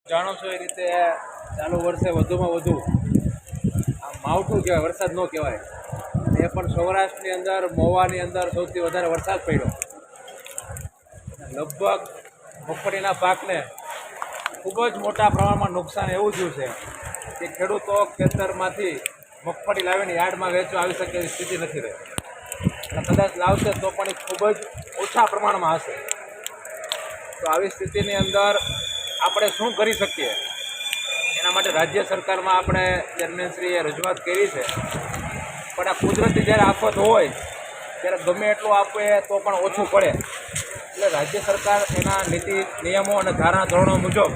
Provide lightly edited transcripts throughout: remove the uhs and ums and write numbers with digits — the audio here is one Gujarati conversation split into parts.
જાણો છો એ રીતે ચાલુ વર્ષે વધુમાં વધુ આ માવઠું કહેવાય, વરસાદ ન કહેવાય, એ પણ સૌરાષ્ટ્રની અંદર મહુવાની અંદર સૌથી વધારે વરસાદ પડ્યો. લગભગ મગફળીના પાકને ખૂબ જ મોટા પ્રમાણમાં નુકસાન એવું થયું છે કે ખેડૂતો ખેતરમાંથી મગફળી લાવીને યાર્ડમાં વેચવા આવી શકે એવી સ્થિતિ નથી રહી, અને કદાચ લાવશે તો પણ એ ખૂબ જ ઓછા પ્રમાણમાં હશે. તો આવી સ્થિતિની અંદર આપણે શું કરી શકીએ એના માટે રાજ્ય સરકારમાં આપણે ચેરમેનશ્રીએ રજૂઆત કરી છે. પણ આ કુદરતી જ્યારે આફત હોય ત્યારે ગમે એટલું આપે તો પણ ઓછું પડે, એટલે રાજ્ય સરકાર એના નીતિ નિયમો અને ધારણા ધોરણો મુજબ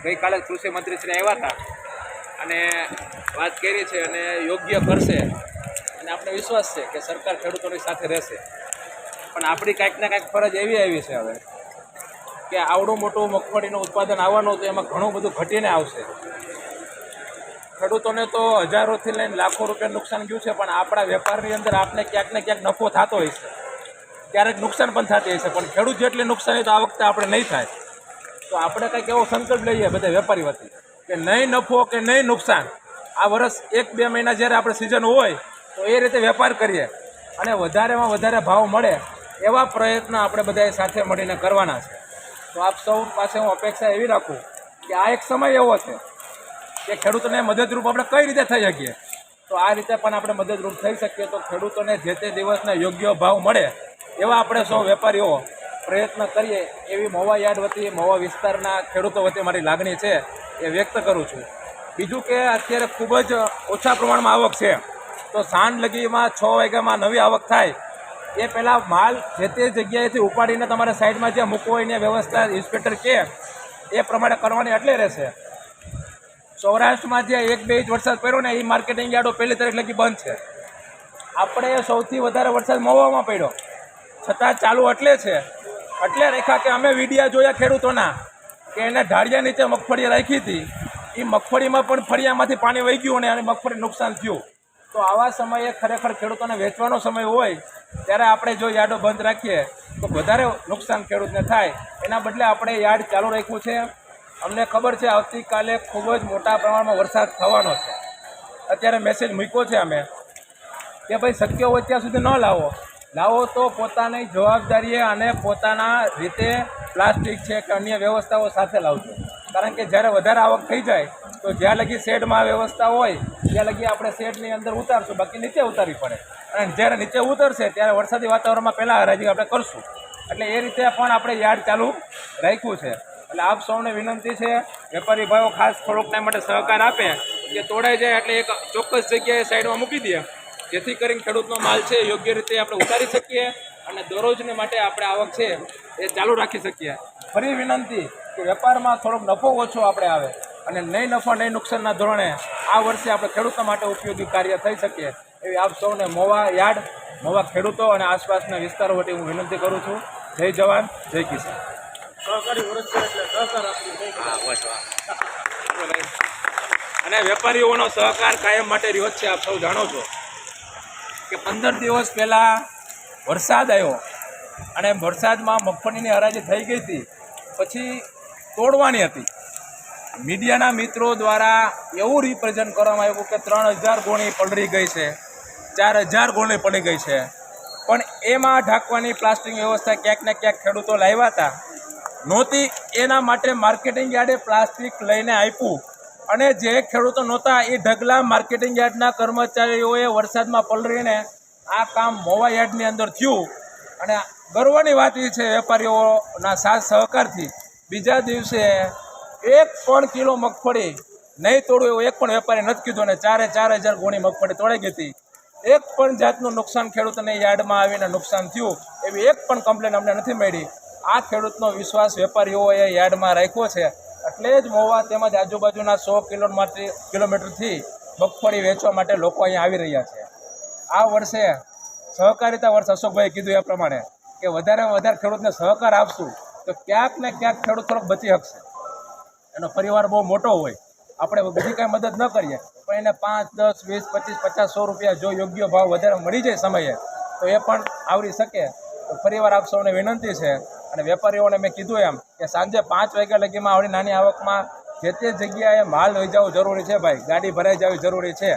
ગઈકાલે કૃષિ મંત્રીશ્રી આવ્યા હતા અને વાત કરી છે અને યોગ્ય કરશે, અને આપણે વિશ્વાસ છે કે સરકાર ખેડૂતોની સાથે રહેશે. પણ આપણી કાંઈક ને કાંઈક ફરજ એવી આવી છે હવે કે આવડું મોટું મગફળીનું ઉત્પાદન આવવાનું તો એમાં ઘણું બધું ઘટીને આવશે. ખેડૂતોને તો હજારોથી લઈને લાખો રૂપિયા નુકસાન ગયું છે, પણ આપણા વેપારની અંદર આપણે ક્યાંક ને ક્યાંક નફો થતો હોય છે, ક્યારેક નુકસાન પણ થતી હશે, પણ ખેડૂત જેટલી નુકસાની તો આ વખતે આપણે નહીં થાય. તો આપણે કંઈક એવો સંકલ્પ લઈએ બધા વેપારી વતી કે નહીં નફો કે નહીં નુકસાન, આ વર્ષ 1-2 મહિના જ્યારે આપણે સિઝન હોય તો એ રીતે વેપાર કરીએ અને વધારેમાં વધારે ભાવ મળે એવા પ્રયત્ન આપણે બધાએ સાથે મળીને કરવાના છે. તો આપ સૌ પાસે હું અપેક્ષા એવી રાખું કે આ એક સમય એવો છે કે ખેડૂતોને મદદરૂપ આપણે કઈ રીતે થઈ શકીએ, તો આ રીતે પણ આપણે મદદરૂપ થઈ શકીએ તો ખેડૂતોને જે તે દિવસના યોગ્ય ભાવ મળે એવા આપણે સૌ વેપારીઓ પ્રયત્ન કરીએ એવી મહુવા યાર્ડ વતી, મહુવા વિસ્તારના ખેડૂતો વતી મારી લાગણી છે એ વ્યક્ત કરું છું. બીજું કે અત્યારે ખૂબ જ ઓછા પ્રમાણમાં આવક છે, તો સાંજ લગીમાં 6 વાગ્યામાં નવી આવક થાય એ પહેલાં માલ જે તે જગ્યાએથી ઉપાડીને તમારે સાઈડમાં જ્યાં મૂકવો હોય એની વ્યવસ્થા ઇન્સ્પેક્ટર કહે એ પ્રમાણે કરવાની એટલે રહેશે. સૌરાષ્ટ્રમાં જે 1-2 ઇંચ વરસાદ પડ્યો ને એ માર્કેટિંગ યાર્ડો 1 તારીખ લગી બંધ છે. આપણે સૌથી વધારે વરસાદ મહુવામાં પડ્યો છતાં ચાલુ એટલે છે, એટલે રેખા કે અમે વિડીયા જોયા ખેડૂતોના કે એને ઢાળિયા નીચે મગફળી રાખી હતી, એ મગફળીમાં પણ ફળિયામાંથી પાણી વહી ગયું અને મગફળી નુકસાન થયું. તો આવા સમયે ખરેખર ખેડૂતોને વેચવાનો સમય હોય ત્યારે આપણે જો યાર્ડો બંધ રાખીએ તો વધારે નુકસાન ખેડૂતને થાય. એના બદલે આપણે યાર્ડ ચાલુ રાખ્યું છે. અમને ખબર છે આવતીકાલે ખૂબ જ મોટા પ્રમાણમાં વરસાદ થવાનો છે. અત્યારે મેસેજ મૂક્યો છે અમે કે ભાઈ શક્ય હોય ત્યાં સુધી ન લાવો તો પોતાની જવાબદારીએ અને પોતાના રીતે પ્લાસ્ટિક છે કે અન્ય વ્યવસ્થાઓ સાથે લાવજો, કારણ કે જ્યારે વધારે આવક થઈ જાય તો જ્યાં લગી શેડમાં વ્યવસ્થા હોય ત્યાં લગી આપણે શેડની અંદર ઉતારશું, બાકી નીચે ઉતારવી પડે, અને જ્યારે નીચે ઉતરશે ત્યારે વરસાદી વાતાવરણમાં પહેલાં હરાજી આપણે કરશું. એટલે એ રીતે પણ આપણે યાર્ડ ચાલુ રાખ્યું છે. એટલે આપ સૌને વિનંતી છે, વેપારી ભાઈઓ ખાસ થોડોક ટાઈમ માટે સહકાર આપે કે તોડાઈ જાય એટલે એક ચોક્કસ જગ્યાએ સાઈડમાં મૂકી દે, જેથી કરીને ખેડૂતનો માલ છે યોગ્ય રીતે આપણે ઉતારી શકીએ અને દરરોજને માટે આપણે આવક છે એ ચાલુ રાખી શકીએ. ફરી વિનંતી કે વેપારમાં થોડોક નફો ઓછો આપણે આવે અને નહીં નફો નહીં નુકસાનના ધોરણે આ વર્ષે આપણે ખેડૂતો માટે ઉપયોગી કાર્ય થઈ શકીએ એવી આપ સૌને મહુવા યાર્ડ, મહુવા ખેડૂતો અને આસપાસના વિસ્તારો વટી હું વિનંતી કરું છું. જય જવાન, જય કિસાન. સહકારી વર્ષ છે એટલે સહકાર આપીએ અને વેપારીઓનો સહકાર કાયમ માટે રહ્યો છે. આપ સૌ જાણો છો કે 15 દિવસ પહેલાં વરસાદ આવ્યો અને વરસાદમાં મગફળીની હરાજી થઈ ગઈ હતી, પછી તોડવાની હતી. મીડિયાના મિત્રો દ્વારા એવું રિપ્રેઝન્ટ કરવામાં આવ્યું કે 3000 ગોણી પલળી ગઈ છે, 4000 ગોણી પડી ગઈ છે, પણ એમાં ઢાંકવાની પ્લાસ્ટિક વ્યવસ્થા ક્યાંક ને ક્યાંક ખેડૂતો લાવ્યા હતા નહોતી. એના માટે માર્કેટિંગ યાર્ડે પ્લાસ્ટિક લઈને આપ્યું અને જે ખેડૂતો નહોતા એ ઢગલા માર્કેટિંગ યાર્ડના કર્મચારીઓએ વરસાદમાં પલળીને આ કામ મહુવા યાર્ડની અંદર થયું. અને ગર્વની વાત એ છે વેપારીઓના સાથ સહકારથી બીજા દિવસે 1 કિલો મગફળી નહીં તોડવું એવું એક પણ વેપારી નથી કીધું, અને 4000 ગોણી મગફળી તોડાઈ ગઈ હતી. એક પણ જાતનું નુકસાન ખેડૂતોને યાર્ડમાં આવીને નુકસાન થયું એવી એક પણ કમ્પ્લેન અમને નથી મળી. આ ખેડૂતનો વિશ્વાસ વેપારીઓએ યાર્ડમાં રાખ્યો છે, એટલે જ મહુવા તેમજ આજુબાજુના 100 કિલોમીટરથી મગફળી વેચવા માટે લોકો અહીંયા આવી રહ્યા છે. આ વર્ષે સહકારિતા વર્ષ અશોકભાઈએ કીધું એ પ્રમાણે કે વધારેમાં વધારે ખેડૂતને સહકાર આપશું તો ક્યાંક ને ક્યાંક ખેડૂત થોડોક બચી શકશે. એનો પરિવાર બહુ મોટો હોય, આપણે બીજી કાંઈ મદદ ન કરીએ પણ એને 5, 10, 20, 25, 50, 100 રૂપિયા જો યોગ્ય ભાવ વધારે મળી જાય સમયે તો એ પણ આવરી શકે. તો ફરીવાર આપ સૌને વિનંતી છે અને વેપારીઓને મેં કીધું એમ કે સાંજે 5 વાગ્યા લગીમાં આવડી નાની આવકમાં જે તે જગ્યાએ માલ લઈ જવો જરૂરી છે ભાઈ, ગાડી ભરાઈ જવી જરૂરી છે.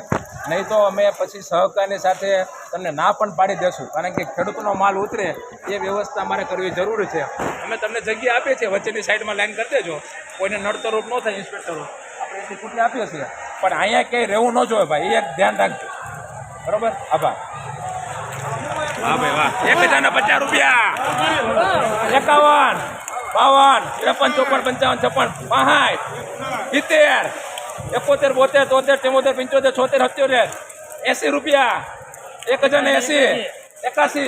નહીં તો અમે પછી સહકારની સાથે તમને ના પણ પાડી દેશું, કારણ કે ખેડૂતનો માલ ઉતરે એ વ્યવસ્થા અમારે કરવી જરૂરી છે. અમે તમને જગ્યા આપીએ છીએ, વચ્ચેની સાઈડમાં લાઈન કરી દેજો, કોઈને નડતરરૂપ ન થાય. ઇન્સ્પેક્ટરો આપણે એટલી છૂટી આપીએ છીએ, પણ અહીંયા ક્યાંય રહેવું ન જોઈએ ભાઈ, એ એક ધ્યાન રાખજો. બરોબર, આભાર. વાહ ભાઈ વાહ. 1050 રૂપિયા, 51, 52, 53, 54, 55, 56, 70, 71, 72, 73, 74, 75, 80 રૂપિયા, 1080, 81,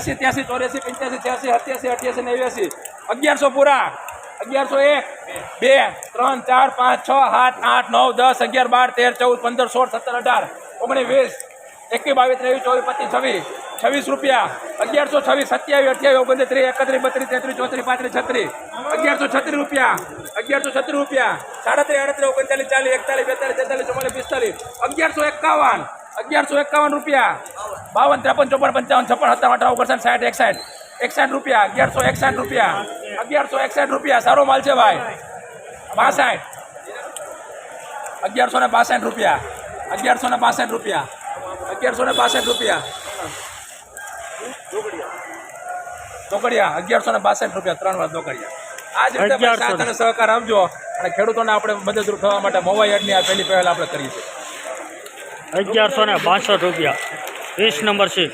82, 83, 84, 85, 86, 87, 1100 પૂરા, 1101, 2, 3, 4, 5, 6, 7, 8, 9, 10, 11, 12, 13, 14, 15, 16, 17, 18, 19, 20, 21, 22, 23, 24, 25, 26 રૂપિયા, 1126, 27, 28, 29, 30, 31, 32, 33, 34, 35, 1136 રૂપિયા, 1136 રૂપિયા, 37, 38, 39, 40, 41, 42, 43, 44, 45, 1151 રૂપિયા, 52, 53, 54, 55, 56, 57, 58, 60, 61, 61 રૂપિયા, 1161 રૂપિયા, 1161 રૂપિયા, સારો માલ છે ભાઈ. 62, 1162 રૂપિયા, 1162 રૂપિયા, 1162 રૂપિયા, દોકડિયા 1162 રૂપિયા, 3 વાર દોકડિયા. આ જ રીતે સાથ અને સહકાર આપજો, અને ખેડૂતોને આપણે મદદરૂપ થવા માટે મવા યાર્ડની આ પહેલી પહેલ આપણે કરી છે. 1162 રૂપિયા, 20 નંબર સિંગ,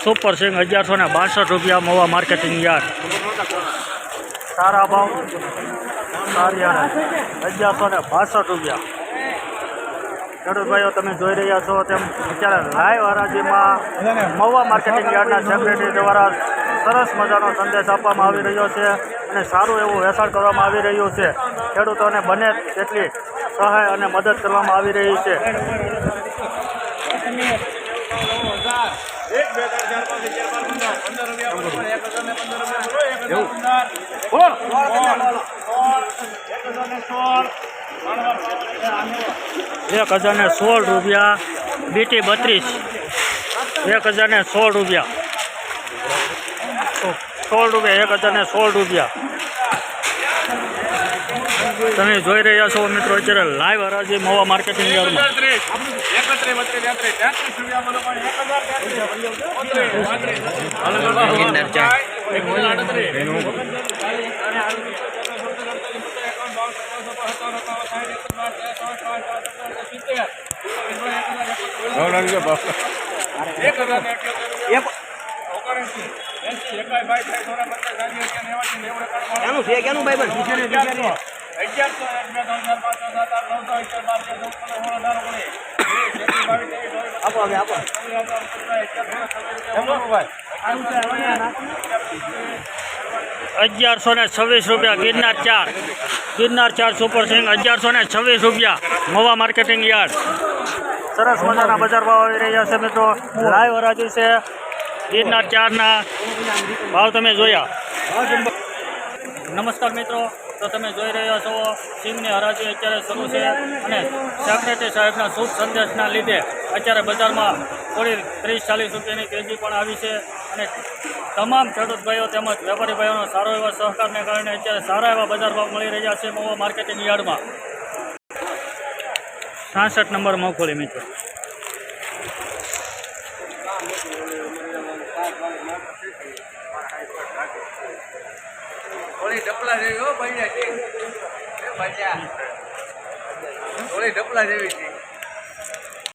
સુપર સિંગ 1162 રૂપિયા, મવા માર્કેટિંગ યાર્ડ. સારા ભાવ, સારિયાણા 1162 રૂપિયા. ખેડૂત ભાઈઓ, તમે જોઈ રહ્યા છો તેમ અત્યારે લાઈવ હરાજીમાં મહુવા માર્કેટિંગ યાર્ડના સેક્રેટરી દ્વારા સરસ મજાનો સંદેશ આપવામાં આવી રહ્યો છે, અને સારું એવું વેચાણ કરવામાં આવી રહ્યું છે. ખેડૂતોને બને તેટલી સહાય અને મદદ કરવામાં આવી રહી છે. એક 1016 રૂપિયા, બીટી 32, 1016 રૂપિયા, 16 રૂપિયા, 1016 રૂપિયા. તમે જોઈ રહ્યા છો મિત્રો અત્યારે લાઈવ હરાજી મહુવા માર્કેટિંગ યાર્ડમાં. આપો હવે આપો. 1126 રૂપિયા, ગિરનાર 4, ગિરનાર 4 સુપર સિંગ 1126 રૂપિયા, મહુવા માર્કેટિંગ યાર્ડ. સરસ મજાના બજાર ભાવ આવી રહ્યા છે મિત્રો. લાઈવ હરાજી છે. ગિરનાર 4ના ભાવ તમે જોયા. નમસ્કાર મિત્રો, તો તમે જોઈ રહ્યા છો સિંગની હરાજી અત્યારે શરૂ છે, અને સેક્રેટરી સાહેબના શુભ સંદેશના લીધે અત્યારે બજારમાં થોડી 30-40 રૂપિયાની તેજી પણ આવી છે, અને તમામ ખેડૂત ભાઈઓ તેમજ વેપારી ભાઈઓનો સારો એવા સહકારને કારણે અત્યારે સારા એવા બજાર ભાવ મળી રહ્યા છે મહુવા માર્કેટિંગ યાર્ડમાં. 66 નંબર મગફળી મિત્રો. થોડી ડપલા જેવી હો ભાઈ, થોડી ડપલા જેવી છે.